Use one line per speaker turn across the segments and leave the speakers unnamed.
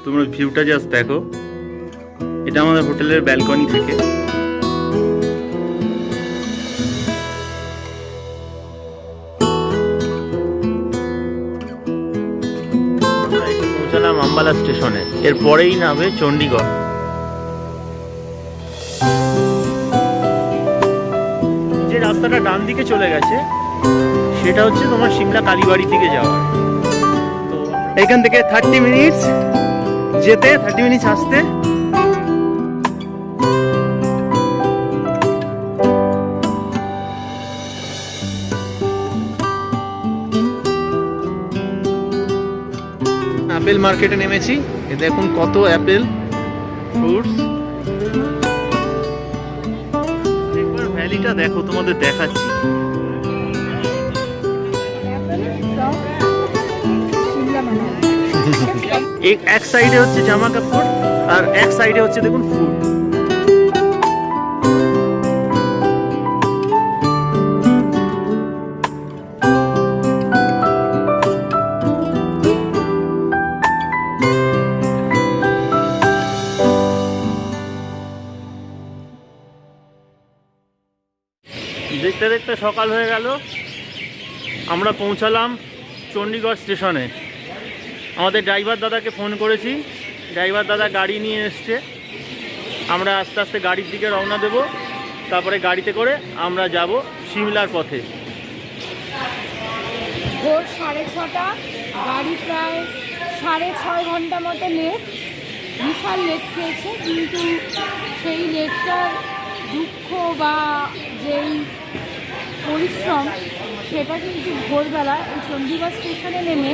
তোমরা ভিউটা জাস্ট দেখো। এটা আমাদের হোটেলের ব্যালকনি থেকে। পৌঁছালাম আম্বালা স্টেশনে, এরপরেই নামবে চণ্ডীগড়। যে রাস্তাটা ডান দিকে চলে গেছে সেটা হচ্ছে তোমার সিমলা কালীবাড়ির দিকে যাওয়া। তো এখান থেকে 30 মিনিটস যেতে, 30 মিনিটস আসতে। অ্যাপেল মার্কেটে নেমেছি, এ দেখুন কত অ্যাপেল ফ্রুটস। একবার ভ্যালিটা দেখো, তোমাদের দেখাচ্ছি। এক সাইডে হচ্ছে জামা কাপড় আর এক সাইডে হচ্ছে দেখুন ফ্রুট। দেখতে দেখতে সকাল হয়ে গেল, আমরা পৌঁছালাম চণ্ডীগড় স্টেশনে। আমাদের ড্রাইভার দাদাকে ফোন করেছি, ড্রাইভার দাদা গাড়ি নিয়ে এসছে। আমরা আস্তে আস্তে গাড়ির দিকে রওনা দেব, তারপরে গাড়িতে করে আমরা যাব সিমলার পথে।
ভোর 6:30, গাড়ি প্রায় 6.5 ঘন্টা মতো লেট। বিশাল লেট খেয়েছে, কিন্তু সেই লেটটার দুঃখ বা যেই পরিশ্রম সেটা কিন্তু ভোরবেলা এই চণ্ডীগড় স্টেশনে নেমে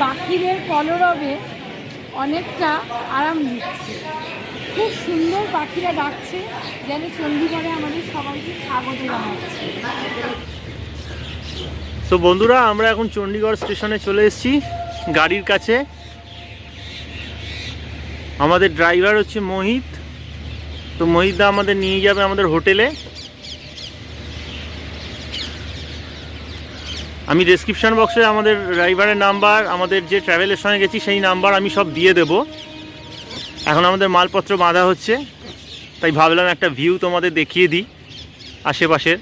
পাখিদের কলরবে অনেকটা আরাম দিচ্ছে। খুব সুন্দর পাখিরা ডাকছে, যেন চণ্ডীগড়ে আমাদের সবাইকে স্বাগত জানাচ্ছে।
তো বন্ধুরা, আমরা এখন চণ্ডীগড় স্টেশনে চলে এসেছি গাড়ির কাছে। আমাদের ড্রাইভার হচ্ছে মোহিত। তো মোহিত দা আমাদের নিয়ে যাবে আমাদের হোটেলে। আমি ডেসক্রিপশন বক্সে আমাদের ড্রাইভারের নাম্বার, আমাদের যে ট্রাভেলের সঙ্গে গেছি সেই নাম্বার আমি সব দিয়ে দেব। এখন আমাদের মালপত্র বাঁধা হচ্ছে, তাই ভাবলাম একটা ভিউ তোমাদের দেখিয়ে দিই আশেপাশের।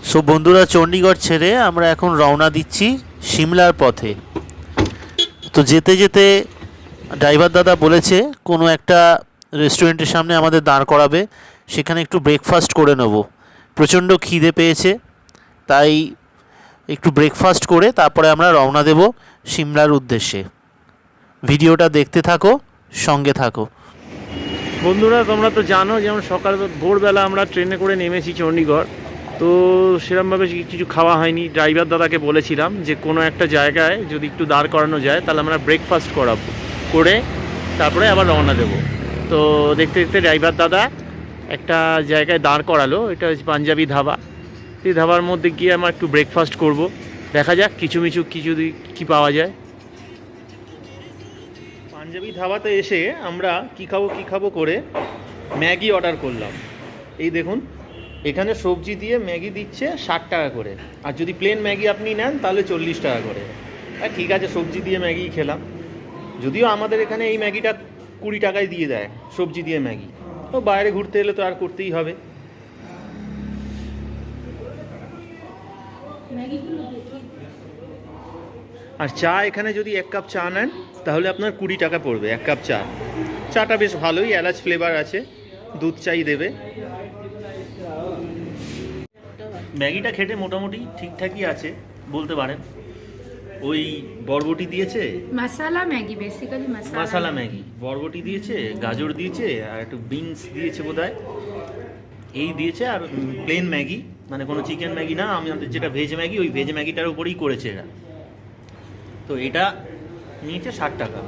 সো বন্ধুরা, চণ্ডীগড় ছেড়ে আমরা এখন রওনা দিচ্ছি সিমলার পথে। তো যেতে যেতে ড্রাইভার দাদা বলেছে কোনো একটা রেস্টুরেন্টের সামনে আমাদের দাঁড় করাবে, সেখানে একটু ব্রেকফাস্ট করে নেব। প্রচণ্ড খিদে পেয়েছে, তাই একটু ব্রেকফাস্ট করে তারপরে আমরা রওনা দেব সিমলার উদ্দেশ্যে। ভিডিওটা দেখতে থাকো, সঙ্গে থাকো।
বন্ধুরা, তোমরা তো জানো যেমন সকাল ভোরবেলা আমরা ট্রেনে করে নেমেছি চণ্ডীগড়। তো সেরকমভাবে কিছু খাওয়া হয়নি। ড্রাইভার দাদাকে বলেছিলাম যে কোনো একটা জায়গায় যদি একটু দাঁড় করানো যায় তাহলে আমরা ব্রেকফাস্ট করে তারপরে আবার রওনা দেব। তো দেখতে দেখতে ড্রাইভার দাদা একটা জায়গায় দাঁড় করালো, এটা হচ্ছে পাঞ্জাবি ধাবা। এই ধাবার মধ্যে গিয়ে আমরা একটু ব্রেকফাস্ট করব, দেখা যাক কিছু কী পাওয়া যায়। পাঞ্জাবি ধাবাতে এসে আমরা কী খাবো করে ম্যাগি অর্ডার করলাম। এই দেখুন, এখানে সবজি দিয়ে ম্যাগি দিচ্ছে 60 টাকা করে, আর যদি প্লেন ম্যাগি আপনি নেন তাহলে 40 টাকা করে। আর ঠিক আছে, সবজি দিয়ে ম্যাগি খেলাম। যদিও আমাদের এখানে এই ম্যাগিটা 20 টাকায় দিয়ে দেয়, সবজি দিয়ে ম্যাগি। তো বাইরে ঘুরতে এলে তো আর করতেই হবে। আর চা এখানে যদি 1 কাপ চা নেন তাহলে আপনার 20 টাকা পড়বে 1 কাপ চা। চাটা বেশ ভালোই, এলাচ ফ্লেভার আছে, দুধ চাই দেবে। ম্যাগিটা খেতে মোটামুটি ঠিকঠাকই আছে বলতে পারেন। ওই বরবটি দিয়েছে,
মশালা ম্যাগি, বেসিক্যালি
মশালা ম্যাগি, বরবটি দিয়েছে, গাজর দিয়েছে, আর একটু বিনস দিয়েছে বোধহয়, এই দিয়েছে। আর প্লেন ম্যাগি, মানে কোনো চিকেন ম্যাগি না, আমাদের যেটা ভেজ ম্যাগি, ওই ভেজ ম্যাগিটার উপরেই করেছে এরা। তো এটা নিয়েছে 60 টাকা।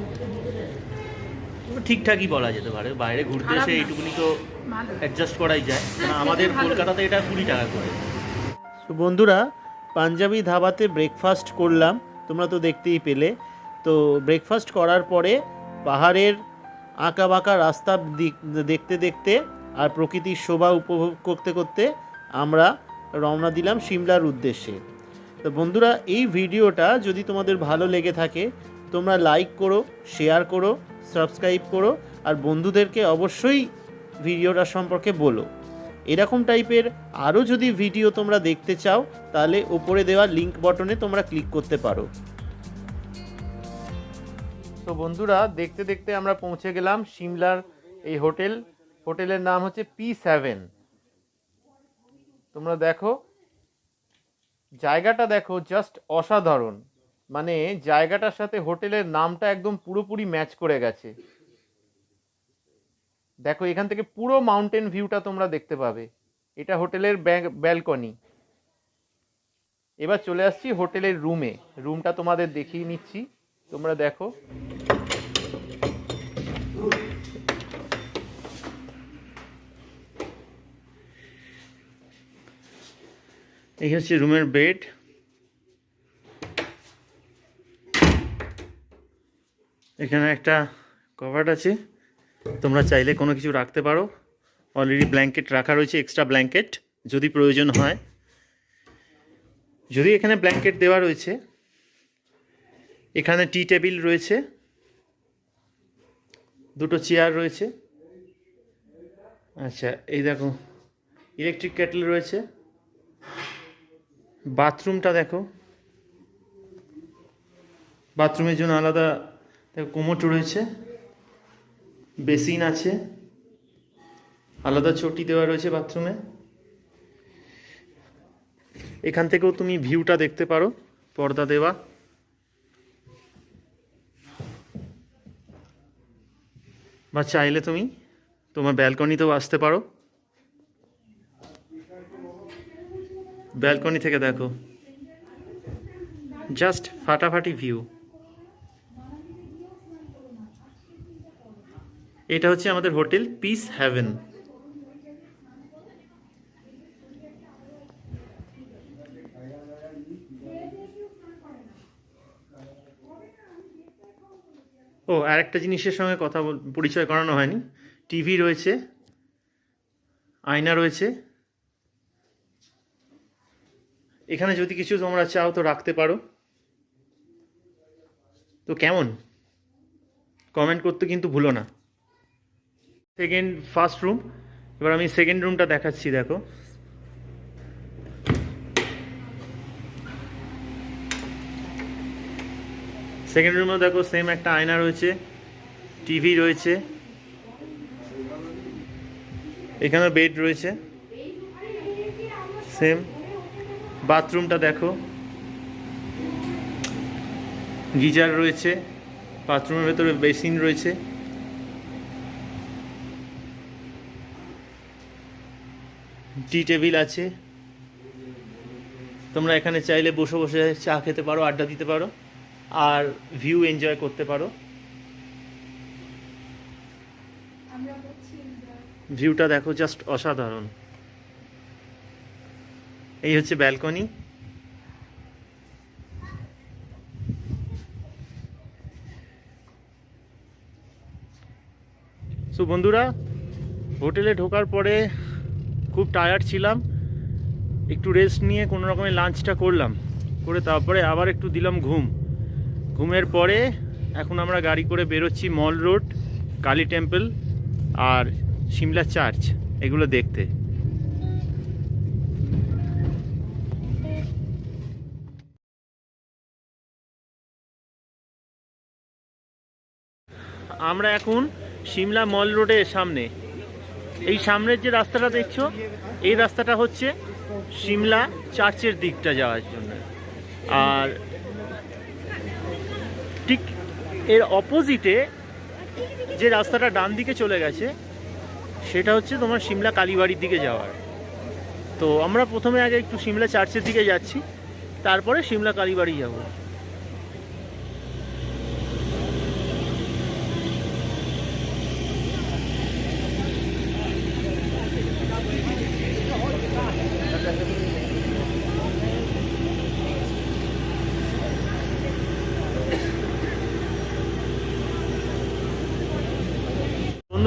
ঠিকঠাকই বলা যেতে পারে, বাইরে ঘুরতে এসে এইটুকুনি তো অ্যাডজাস্ট করাই যায়। কারণ আমাদের কলকাতাতে এটা 20 টাকা করে। তো বন্ধুরা, পাঞ্জাবি ধাবাতে ব্রেকফাস্ট করলাম, তোমরা তো দেখতেই পেলে। তো ব্রেকফাস্ট করার পরে পাহাড়ের
আঁকা বাঁকা রাস্তা দেখতে দেখতে আর প্রকৃতির শোভা উপভোগ করতে করতে আমরা রওনা দিলাম সিমলার উদ্দেশ্যে। তো বন্ধুরা, এই ভিডিওটা যদি তোমাদের ভালো লেগে থাকে তোমরা লাইক করো, শেয়ার করো, সাবস্ক্রাইব করো, আর বন্ধুদেরকে অবশ্যই ভিডিওটা সম্পর্কে বলো। এরকম টাইপের আরও যদি ভিডিও তোমরা দেখতে চাও তাহলে ওপরে দেওয়া লিঙ্ক বটনে তোমরা ক্লিক করতে পারো। তো বন্ধুরা, দেখতে দেখতে আমরা পৌঁছে গেলাম সিমলার এই হোটেলের নাম হচ্ছে P7। তোমরা দেখো, জায়গাটা দেখো, জাস্ট অসাধারণ। মানে জায়গাটার সাথে হোটেলের নামটা একদম পুরোপুরি ম্যাচ করে গেছে। দেখো, এখান থেকে পুরো মাউন্টেন ভিউটা তোমরা দেখতে পাবে। এটা হোটেলের ব্যালকনি। এবার চলে আসছি হোটেলের রুমটা তোমাদের দেখিয়ে নিচ্ছি, তোমরা দেখো। এই হচ্ছে রুমের বেড। এখানে একটা কভার আছে, তোমরা চাইলে কোনো কিছু রাখতে পারো। অলরেডি ব্ল্যাঙ্কেট রাখা রয়েছে, এক্সট্রা ব্ল্যাঙ্কেট যদি প্রয়োজন হয়। যদি এখানে ব্ল্যাঙ্কেট দেওয়া রয়েছে, এখানে টি টেবিল রয়েছে, দুটো চেয়ার রয়েছে। আচ্ছা, এই দেখো ইলেকট্রিক কেটল রয়েছে। বাথরুমটা দেখো, বাথরুমের জন্য আলাদা দেখো কোমোট রয়েছে, বেসিন আছে, আলাদা চটি দেওয়া রয়েছে বাথরুমে। এখান থেকেও তুমি ভিউটা দেখতে পারো, পর্দা দেওয়া। বা চাইলে তুমি তোমার ব্যালকনিতেও আসতে পারো। ব্যালকনি থেকে দেখো জাস্ট ফাটাফাটি ভিউ। এটা হচ্ছে আমাদের হোটেল পিস হেভেন। ও, আর একটা জিনিসের সঙ্গে পরিচয় করানো হয়নি। টিভি রয়েছে, আয়না রয়েছে। এখানে যদি কিছু তোমরা চাও তো রাখতে পারো। তো কেমন, কমেন্ট করতে কিন্তু ভুলো না। ফার্স্ট রুম, এবার আমি সেকেন্ড রুমটা দেখাচ্ছি। দেখো, সেকেন্ড রুমেও দেখো সেম একটা আয়না রয়েছে, টিভি রয়েছে, এখানে বেড রয়েছে সেম। বাথরুমটা দেখো, গিজার রয়েছে, বাথরুমের ভেতরে বেসিন রয়েছে। টি টেবিল আছে, তোমরা এখানে চাইলে বসে বসে চা খেতে পারো, আড্ডা দিতে পারো, আর ভিউ এনজয় করতে পারো। ভিউটা দেখো, জাস্ট অসাধারণ। এই হচ্ছে ব্যালকনি। সো বন্ধুরা, হোটেলে ঢোকার পরে খুব টায়ার্ড ছিলাম, একটু রেস্ট নিয়ে কোনো রকমের লাঞ্চটা করলাম, করে তারপরে আবার একটু দিলাম ঘুমের পরে এখন আমরা গাড়ি করে বেরোচ্ছি মল রোড, কালী টেম্পল আর সিমলা চার্চ এগুলো দেখতে। আমরা এখন সিমলা মল রোডের সামনে, এই সামনের যে রাস্তাটা দেখছো এই রাস্তাটা হচ্ছে সিমলা চার্চের দিকটা যাওয়ার জন্য। আর ঠিক এর অপোজিটে যে রাস্তাটা ডান দিকে চলে গেছে সেটা হচ্ছে তোমার সিমলা কালীবাড়ির দিকে যাওয়ার। তো আমরা প্রথমে আগে একটু সিমলা চার্চের দিকে যাচ্ছি, তারপরে সিমলা কালীবাড়ি যাব।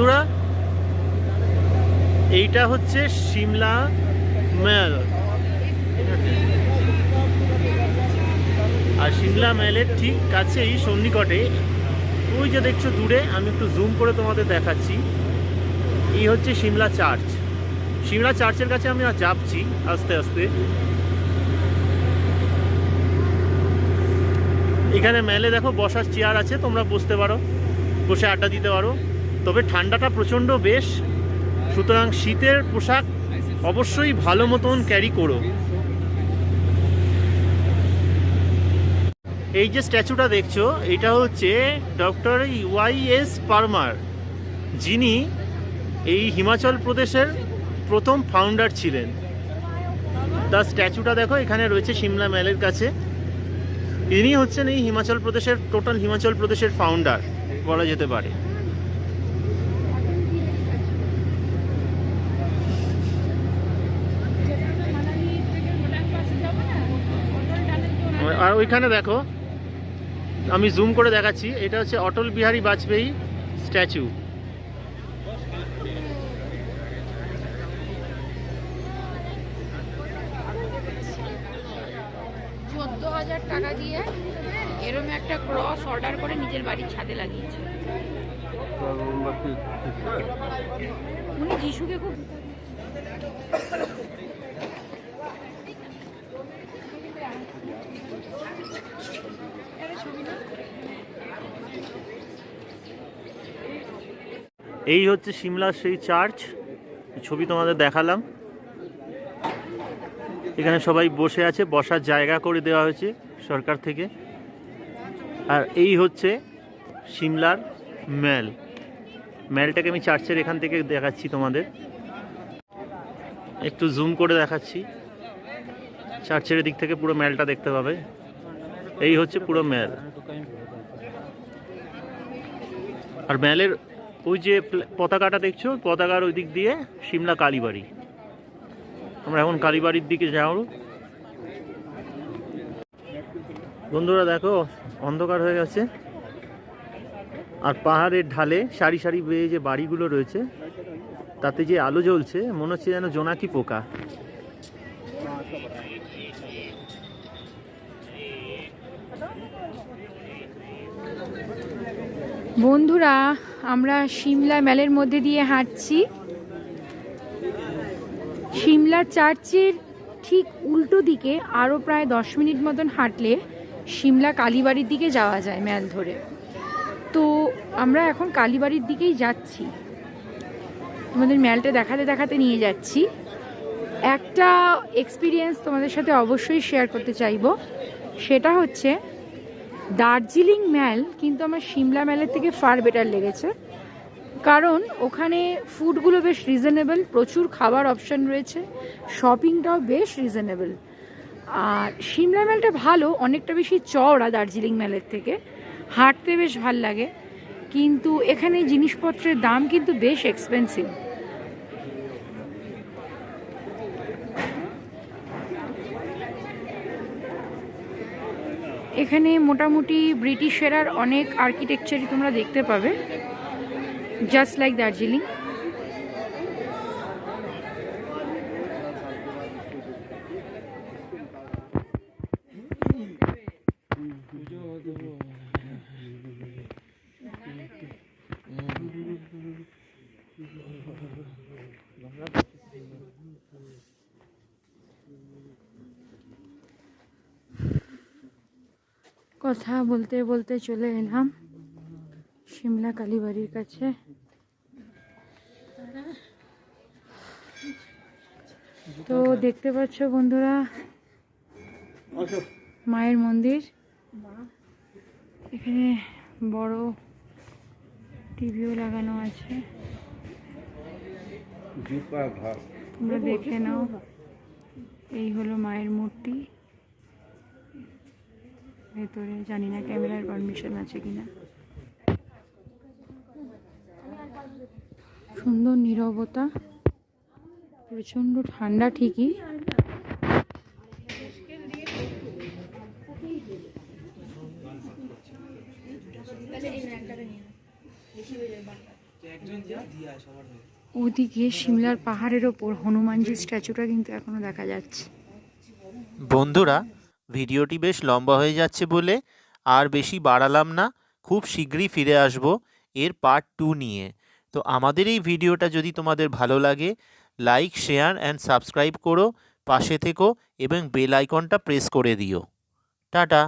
বন্ধুরা, এইটা হচ্ছে সিমলা মেল, আর সিমলা মেলের ঠিক কাছেই সন্নিকটে ওই যে দেখছো দূরে, আমি একটু জুম করে তোমাদের দেখাচ্ছি, এই হচ্ছে সিমলা চার্চ। সিমলা চার্চের কাছে আমি যাচ্ছি আস্তে আস্তে। এখানে মেলে দেখো বসার চেয়ার আছে, তোমরা বসতে পারো, বসে আড্ডা দিতে পারো। তবে ঠান্ডাটা প্রচণ্ড বেশ, সুতরাং শীতের পোশাক অবশ্যই ভালো মতন ক্যারি করো। এই যে স্ট্যাচুটা দেখছো, এটা হচ্ছে ডক্টর ওয়াই.এস. পারমার, যিনি এই হিমাচল প্রদেশের প্রথম ফাউন্ডার ছিলেন। তার স্ট্যাচুটা দেখো এখানে রয়েছে সিমলা মেলের কাছে। ইনি হচ্ছেন এই হিমাচল প্রদেশের, টোটাল হিমাচল প্রদেশের ফাউন্ডার বলা যেতে পারে। আর ওইখানে দেখো, আমি জুম করে দেখাচ্ছি, এটা হচ্ছে অটল বিহারী বাজপেয়ী স্ট্যাচু।
14,000 টাকা দিয়ে এরকম একটা ক্রস অর্ডার করে নিজের বাড়ির ছাদে লাগিয়েছে। উনি যিশুকে খুব
এই হচ্ছে সিমলার সেই চার্চ, ছবি তোমাদের দেখালাম। এখানে সবাই বসে আছে, বসার জায়গা করে দেওয়া হয়েছে সরকার থেকে। আর এই হচ্ছে সিমলার মেল। মেলটাকে আমি চার্চের এখান থেকে দেখাচ্ছি তোমাদের, একটু জুম করে দেখাচ্ছি। চার্চের দিক থেকে পুরো মেলটা দেখতে পাবে। এই হচ্ছে পুরো মেল। আর মেলের ওই যে পতাকাটা দেখছো, পতাকার ওই দিক দিয়ে সিমলা কালীবাড়ি। আমরা এখন কালীবাড়ির দিকে যাও। বন্ধুরা দেখো, অন্ধকার হয়ে গেছে, আর পাহাড়ের ঢালে সারি সারি বেয়ে যে বাড়িগুলো রয়েছে, তাতে যে আলো জ্বলছে মনে হচ্ছে যেন জোনাকি পোকা।
বন্ধুরা, আমরা সিমলা মেলের মধ্যে দিয়ে হাঁটছি। সিমলা চার্চের ঠিক উল্টো দিকে আরও প্রায় 10 মিনিট মতন হাঁটলে সিমলা কালীবাড়ির দিকে যাওয়া যায় মেল ধরে। তো আমরা এখন কালীবাড়ির দিকেই যাচ্ছি, তোমাদের মেলটা দেখাতে দেখাতে নিয়ে যাচ্ছি। একটা এক্সপিরিয়েন্স তোমাদের সাথে অবশ্যই শেয়ার করতে চাইবো, সেটা হচ্ছে দার্জিলিং মেল কিন্তু আমার সিমলা মেলের থেকে ফার বেটার লেগেছে। কারণ ওখানে ফুডগুলো বেশ রিজনেবল, প্রচুর খাবার অপশান রয়েছে, শপিংটাও বেশ রিজনেবল। আর সিমলা মেলটা ভালো, অনেকটা বেশি চওড়া দার্জিলিং মেলের থেকে, হাঁটতে বেশ ভাল লাগে। কিন্তু এখানে জিনিসপত্রের দাম কিন্তু বেশ এক্সপেন্সিভ। এখানে মোটামুটি ব্রিটিশ এরার অনেক আর্কিটেকচারই তোমরা দেখতে পাবে, জাস্ট লাইক দার্জিলিং। কথা বলতে বলতে চলে এলাম সিমলা কালীবাড়ির কাছে। তো দেখতে পাচ্ছ বন্ধুরা, মায়ের মন্দির। এখানে বড় টিভিও লাগানো আছে, তোমরা দেখে নাও। এই হলো মায়ের মূর্তি। ভেতরে জানি না ক্যামেরার পারমিশন আছে কিনা। সুন্দর নীরবতা, প্রচণ্ড ঠান্ডা ঠিকই, ওদিকে সিমলার পাহাড়ের ওপর হনুমানজির স্ট্যাচুটা কিন্তু এখনো দেখা যাচ্ছে।
বন্ধুরা, ভিডিওটি বেশ লম্বা হয়ে যাচ্ছে বলে আর বেশি বাড়ালাম না। খুব শীঘ্রই ফিরে আসব এর পার্ট 2 নিয়ে। তো আমাদের এই ভিডিওটা যদি তোমাদের ভালো লাগে, লাইক, শেয়ার অ্যান্ড সাবস্ক্রাইব করো, পাশে থেকো এবং বেল আইকনটা প্রেস করে দিও। টাটা।